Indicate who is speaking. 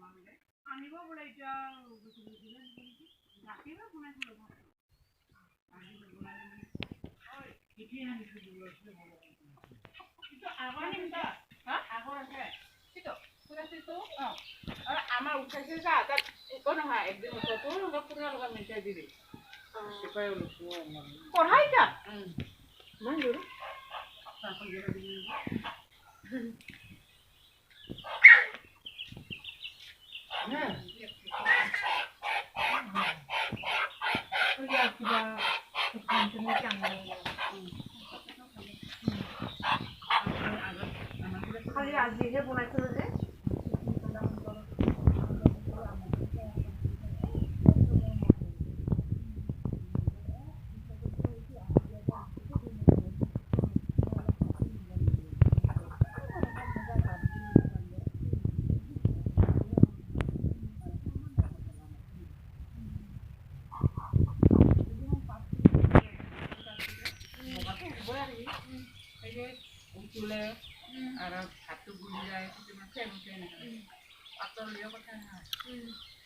Speaker 1: আনিব বোলে এতিয়া ৰাতিপুৱা বনাইছিলোঁ আমাৰ উঠাইছে যা তাত একো নহয় একদিন উঠাইছো পুনৰ লগত মিঠাই দিবি পঢ়াই যা মই দিলোঁ খালি আজিহে বনাইছিলোঁ যে উঠলে আৰু ভাতটো গুলি যায় পাতল দিয়া কথা নহয়